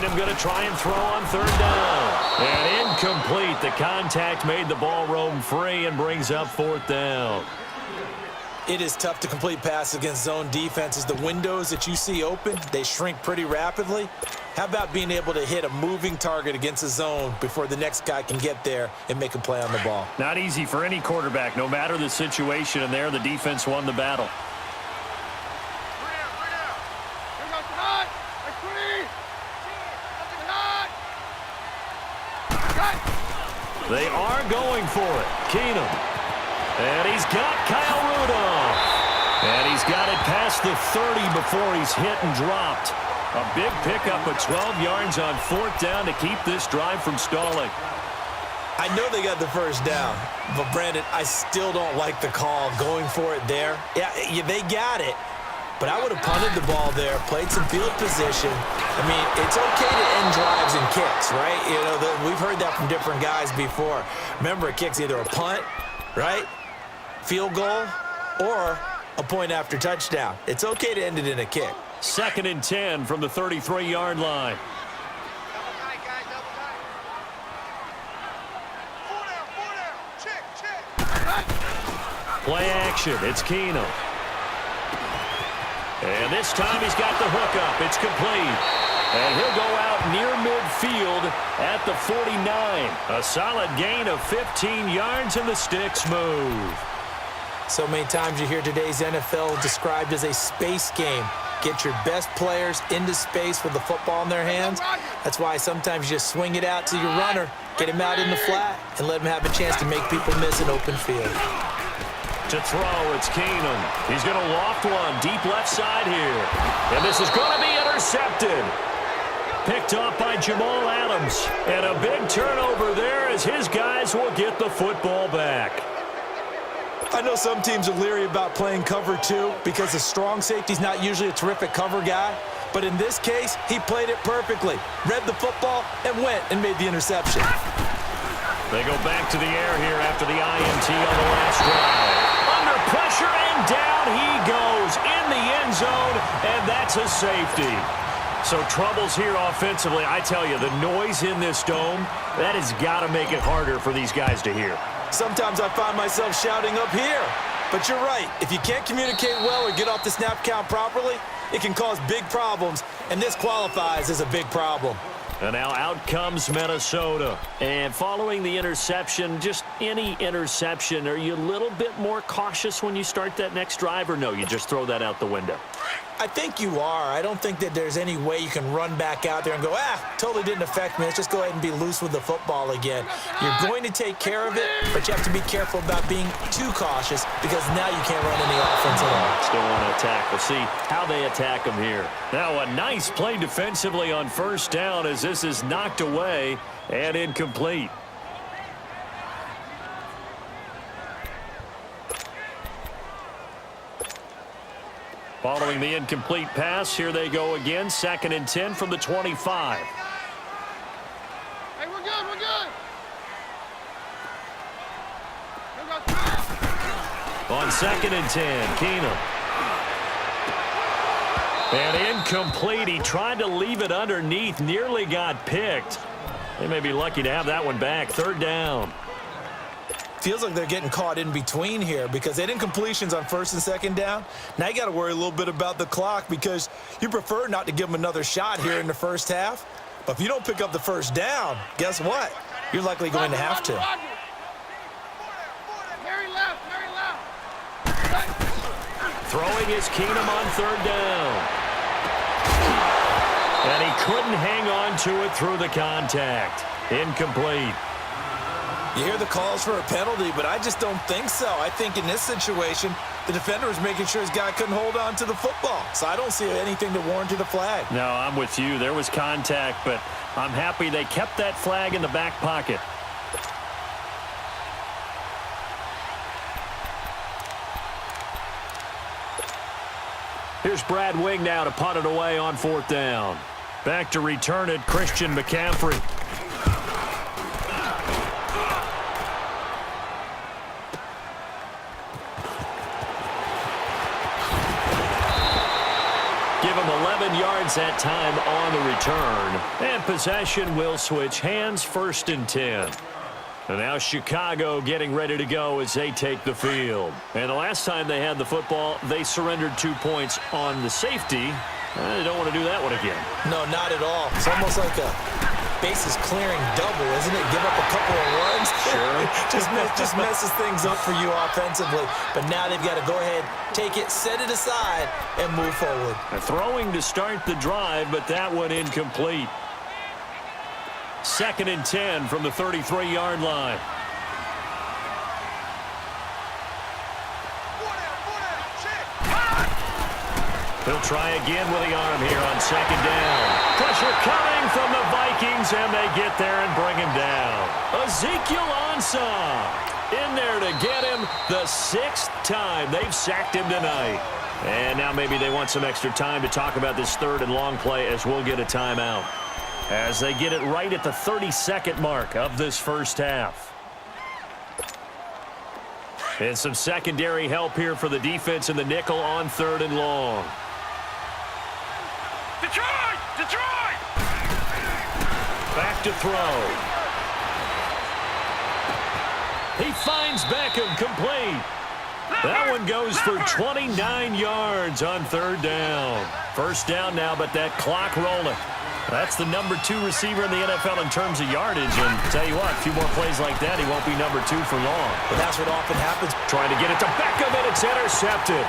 Keenum going to try and throw on third down. And incomplete. The contact made the ball roam free and brings up fourth down. It is tough to complete passes against zone defenses. The windows that you see open, they shrink pretty rapidly. How about being able to hit a moving target against a zone before the next guy can get there and make a play on the ball? Not easy for any quarterback, no matter the situation, and there the defense won the battle. They are going for it. Keenum. And he's got Kyle Rudolph. And he's got it past the 30 before he's hit and dropped. A big pickup of 12 yards on fourth down to keep this drive from stalling. I know they got the first down, but Brandon, I still don't like the call going for it there. Yeah, they got it. But I would have punted the ball there, played some field position. I mean, it's okay to end drives and kicks, right? You know, we've heard that from different guys before. Remember, a kick's either a punt, right, field goal, or a point after touchdown. It's okay to end it in a kick. 2nd and 10 from the 33-yard line. Play action. It's Keenum. And this time he's got the hook up. It's complete. And he'll go out near midfield at the 49. A solid gain of 15 yards, and the sticks move. So many times you hear today's NFL described as a space game. Get your best players into space with the football in their hands. That's why sometimes you just swing it out to your runner, get him out in the flat, and let him have a chance to make people miss an open field. To throw, it's Keenum. He's going to loft one deep left side here. And this is going to be intercepted. Picked off by Jamal Adams. And a big turnover there as his guys will get the football back. I know some teams are leery about playing cover 2 because the strong safety's not usually a terrific cover guy. But in this case, he played it perfectly. Read the football and went and made the interception. They go back to the air here after the INT on the last drive. Under pressure, and down he goes in the end zone, and that's a safety. So troubles here offensively. I tell you, the noise in this dome, that has got to make it harder for these guys to hear. Sometimes I find myself shouting up here. But you're right. If you can't communicate well or get off the snap count properly, it can cause big problems, and this qualifies as a big problem. And now out comes Minnesota. And following the interception, just any interception, are you a little bit more cautious when you start that next drive, or no, you just throw that out the window? I think you are. I don't think that there's any way you can run back out there and go, totally didn't affect me. Let's just go ahead and be loose with the football again. You're going to take care of it, but you have to be careful about being too cautious because now you can't run any offense at all. Still want to attack. We'll see how they attack them here. Now a nice play defensively on first down as this is knocked away and incomplete. Following the incomplete pass, here they go again. 2nd and 10 from the 25. Hey, we're good, we're good. On 2nd and 10, Keenum. And incomplete. He tried to leave it underneath, nearly got picked. They may be lucky to have that one back. 3rd down. Feels like they're getting caught in between here because they did incompletions on 1st and 2nd down. Now you got to worry a little bit about the clock because you prefer not to give them another shot here in the first half. But if you don't pick up the first down, guess what? You're likely going to have to. Throwing is Keenum on 3rd down. And he couldn't hang on to it through the contact. Incomplete. You hear the calls for a penalty, but I just don't think so. I think in this situation, the defender was making sure his guy couldn't hold on to the football. So I don't see anything to warrant the flag. No, I'm with you. There was contact, but I'm happy they kept that flag in the back pocket. Here's Brad Wing now to punt it away on 4th down. Back to return it, Christian McCaffrey. Give him 11 yards gains that time on the return. And possession will switch hands, 1st and 10. And now Chicago getting ready to go as they take the field. And the last time they had the football, they surrendered 2 points on the safety. They don't want to do that one again. No, not at all. It's almost like a bases clearing double, isn't it? Give up a couple of runs. Sure. just messes things up for you offensively. But now they've got to go ahead, take it, set it aside, and move forward. Throwing to start the drive, but that one incomplete. 2nd and 10 from the 33-yard line. He'll try again with the arm here on 2nd down. Pressure coming from the Vikings, and they get there and bring him down. Ezekiel Ansah in there to get him the 6th time they've sacked him tonight. And now maybe they want some extra time to talk about this 3rd and long play as we'll get a timeout. As they get it right at the 32nd mark of this first half. And some secondary help here for the defense in the nickel on 3rd and long. Detroit! Back to throw. He finds Beckham, complete. That one goes for 29 yards on 3rd down. 1st down now, but that clock rolling. That's the number 2 receiver in the NFL in terms of yardage. And tell you what, a few more plays like that, he won't be number 2 for long. But that's what often happens. Trying to get it to Beckham, and it's intercepted.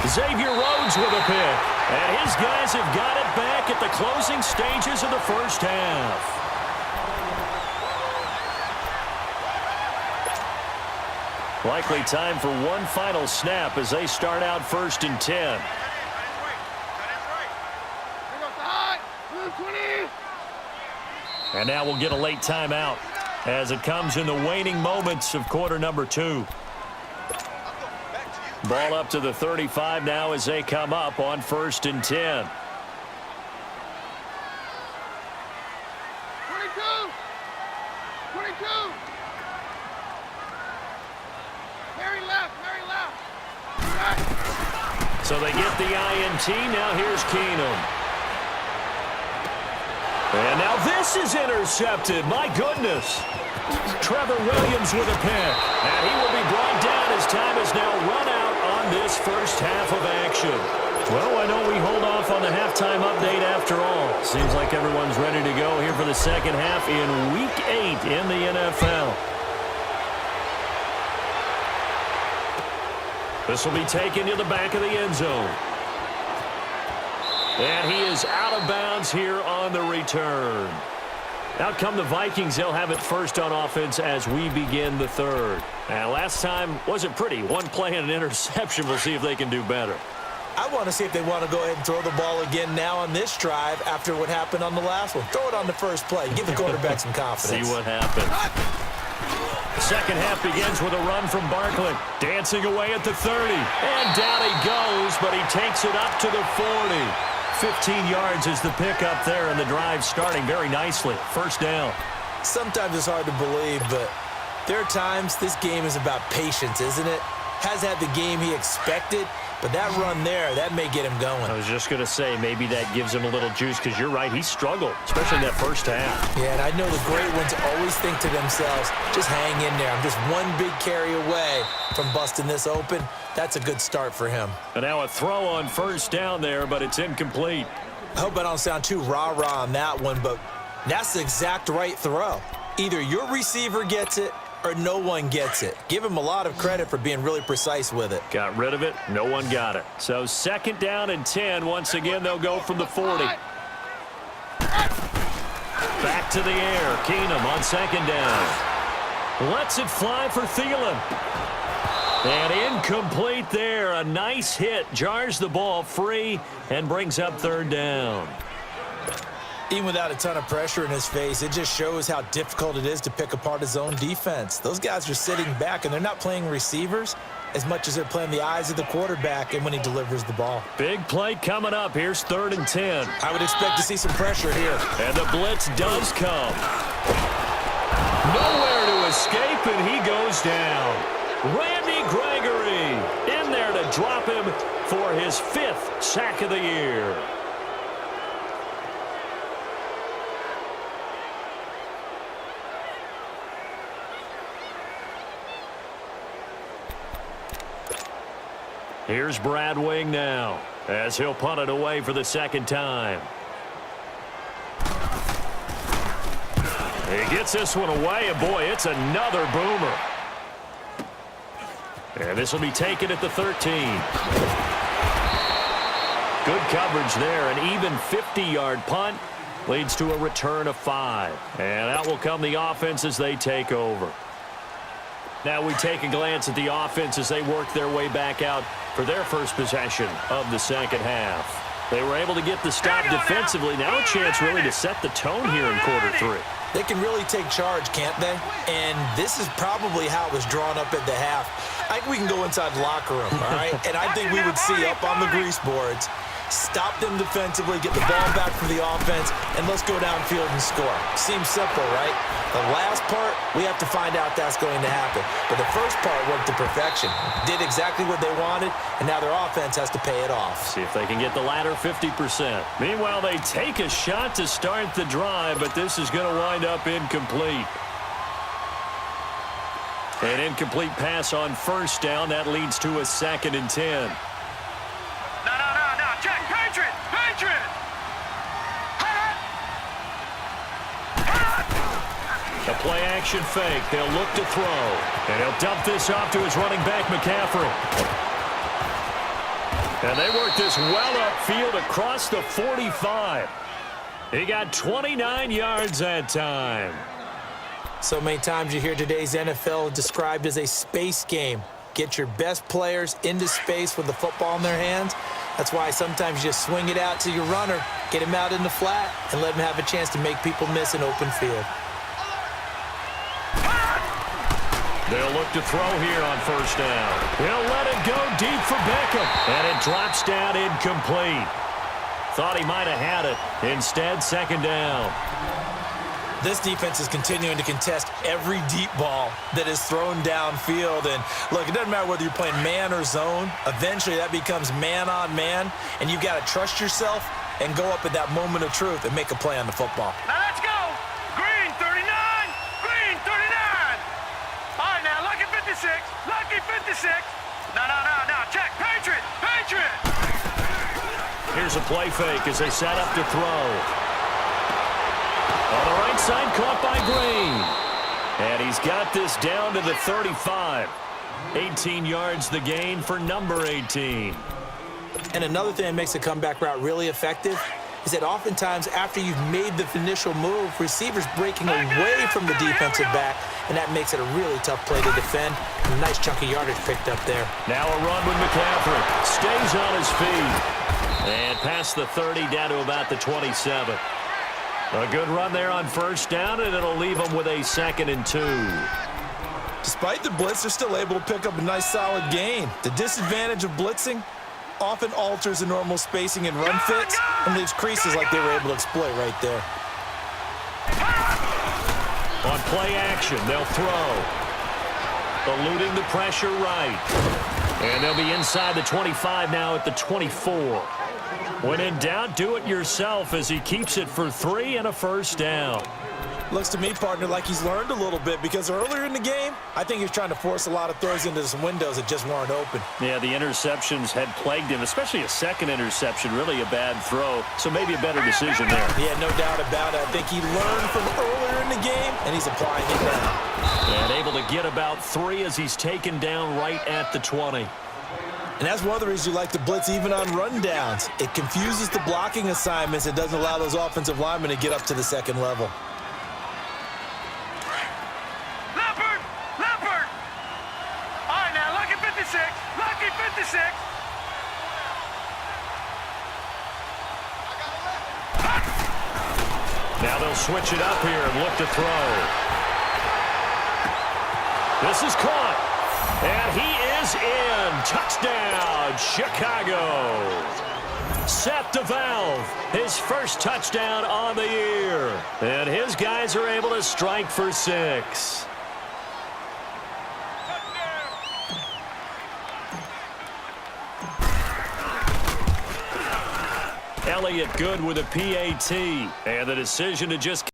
Xavier Rhodes with a pick. And his guys have got it back at the closing stages of the first half. Likely time for one final snap as they start out 1st and 10. And now we'll get a late timeout as it comes in the waning moments of quarter number 2. Ball up to the 35 now as they come up on 1st and 10. 22. Mary left. Right. So they get the INT. Now here's Keenum. And now this is intercepted. My goodness. Trevor Williams with a pick. And he will be brought down as time is now run out on this first half of action. Well, I know we hold off on the halftime update after all. Seems like everyone's ready to go here for the second half in Week 8 in the NFL. This will be taken to the back of the end zone. And he is out of bounds here on the return. Out come the Vikings. They'll have it first on offense as we begin the third. And last time wasn't pretty. One play and an interception. We'll see if they can do better. I want to see if they want to go ahead and throw the ball again now on this drive after what happened on the last one. Throw it on the first play. Give the quarterback some confidence. See what happens. Second half begins with a run from Barkley. Dancing away at the 30. And down he goes, but he takes it up to the 40. 15 yards is the pickup there, and the drive starting very nicely. First down. Sometimes it's hard to believe, but there are times this game is about patience, isn't it? Has had the game he expected, but that run there, that may get him going. I was just going to say, maybe that gives him a little juice, because you're right, he struggled, especially in that first half. Yeah, and I know the great ones always think to themselves, just hang in there. I'm just one big carry away from busting this open. That's a good start for him. And now a throw on first down there, but it's incomplete. I hope I don't sound too rah-rah on that one, but that's the exact right throw. Either your receiver gets it or no one gets it. Give him a lot of credit for being really precise with it. Got rid of it. No one got it. So second down and 10. Once again, they'll go from the 40. Back to the air. Keenum on second down. Lets it fly for Thielen. And incomplete there. A nice hit. Jars the ball free and brings up third down. Even without a ton of pressure in his face, it just shows how difficult it is to pick apart his own defense. Those guys are sitting back, and they're not playing receivers as much as they're playing the eyes of the quarterback and when he delivers the ball. Big play coming up. Here's third and 10. I would expect to see some pressure here. And the blitz does come. Nowhere to escape, and he goes down. Randy Gregory in there to drop him for his 5th sack of the year. Here's Brad Wing now as he'll punt it away for the second time. He gets this one away, and boy, it's another boomer. And this will be taken at the 13. Good coverage there. An even 50-yard punt leads to a return of 5. And out will come the offense as they take over. Now we take a glance at the offense as they work their way back out for their first possession of the second half. They were able to get the stop defensively. Now a chance really to set the tone here in quarter 3. They can really take charge, can't they? And this is probably how it was drawn up at the half. I think we can go inside the locker room, all right? And I think we would see up on the grease boards, stop them defensively, get the ball back for the offense, and let's go downfield and score. Seems simple, right? The last part, we have to find out that's going to happen. But the first part worked to perfection. Did exactly what they wanted, and now their offense has to pay it off. See if they can get the latter 50%. Meanwhile, they take a shot to start the drive, but this is going to wind up incomplete. An incomplete pass on first down. That leads to a 2nd and 10. No. Check. Patriot. A play-action fake. They'll look to throw. And he'll dump this off to his running back, McCaffrey. And they work this well upfield across the 45. He got 29 yards that time. So many times you hear today's NFL described as a space game. Get your best players into space with the football in their hands. That's why sometimes you just swing it out to your runner, get him out in the flat, and let him have a chance to make people miss an open field. They'll look to throw here on first down. He'll let it go deep for Beckham. And it drops down incomplete. Thought he might have had it. Instead, 2nd down. This defense is continuing to contest every deep ball that is thrown downfield. And, look, it doesn't matter whether you're playing man or zone. Eventually, that becomes man on man. And you've got to trust yourself and go up at that moment of truth and make a play on the football. Now let's go. Green 39. Green 39. All right, now, lucky 56. Lucky 56. No. Check. Patriot. Here's a play fake as they set up to throw. On the right side, caught by Green. And he's got this down to the 35. 18 yards the gain for number 18. And another thing that makes a comeback route really effective is that oftentimes after you've made the initial move, receivers breaking away from the defensive back, and that makes it a really tough play to defend. A nice chunky yardage picked up there. Now a run with McCaffrey. Stays on his feet. And past the 30 down to about the 27. A good run there on first down, and it'll leave them with a 2nd and 2. Despite the blitz, they're still able to pick up a nice solid gain. The disadvantage of blitzing often alters the normal spacing and run fits and leaves creases like they were able to exploit right there. On play action, they'll throw. Eluding the pressure right. And they'll be inside the 25 now at the 24. When in doubt, do it yourself as he keeps it for 3 and a first down. Looks to me, partner, like he's learned a little bit because earlier in the game, I think he was trying to force a lot of throws into some windows that just weren't open. Yeah, the interceptions had plagued him, especially a second interception, really a bad throw. So maybe a better decision there. Yeah, no doubt about it. I think he learned from earlier in the game, and he's applying it now. And able to get about 3 as he's taken down right at the 20. And that's one of the reasons you like to blitz even on rundowns. It confuses the blocking assignments. It doesn't allow those offensive linemen to get up to the second level. Leopard. All right, now, lucky 56. Lucky 56. Now they'll switch it up here and look to throw. This is caught. And he is in. Touchdown, Chicago. Seth DeValve, his first touchdown on the year. And his guys are able to strike for 6. Elliott good with a PAT. And the decision to just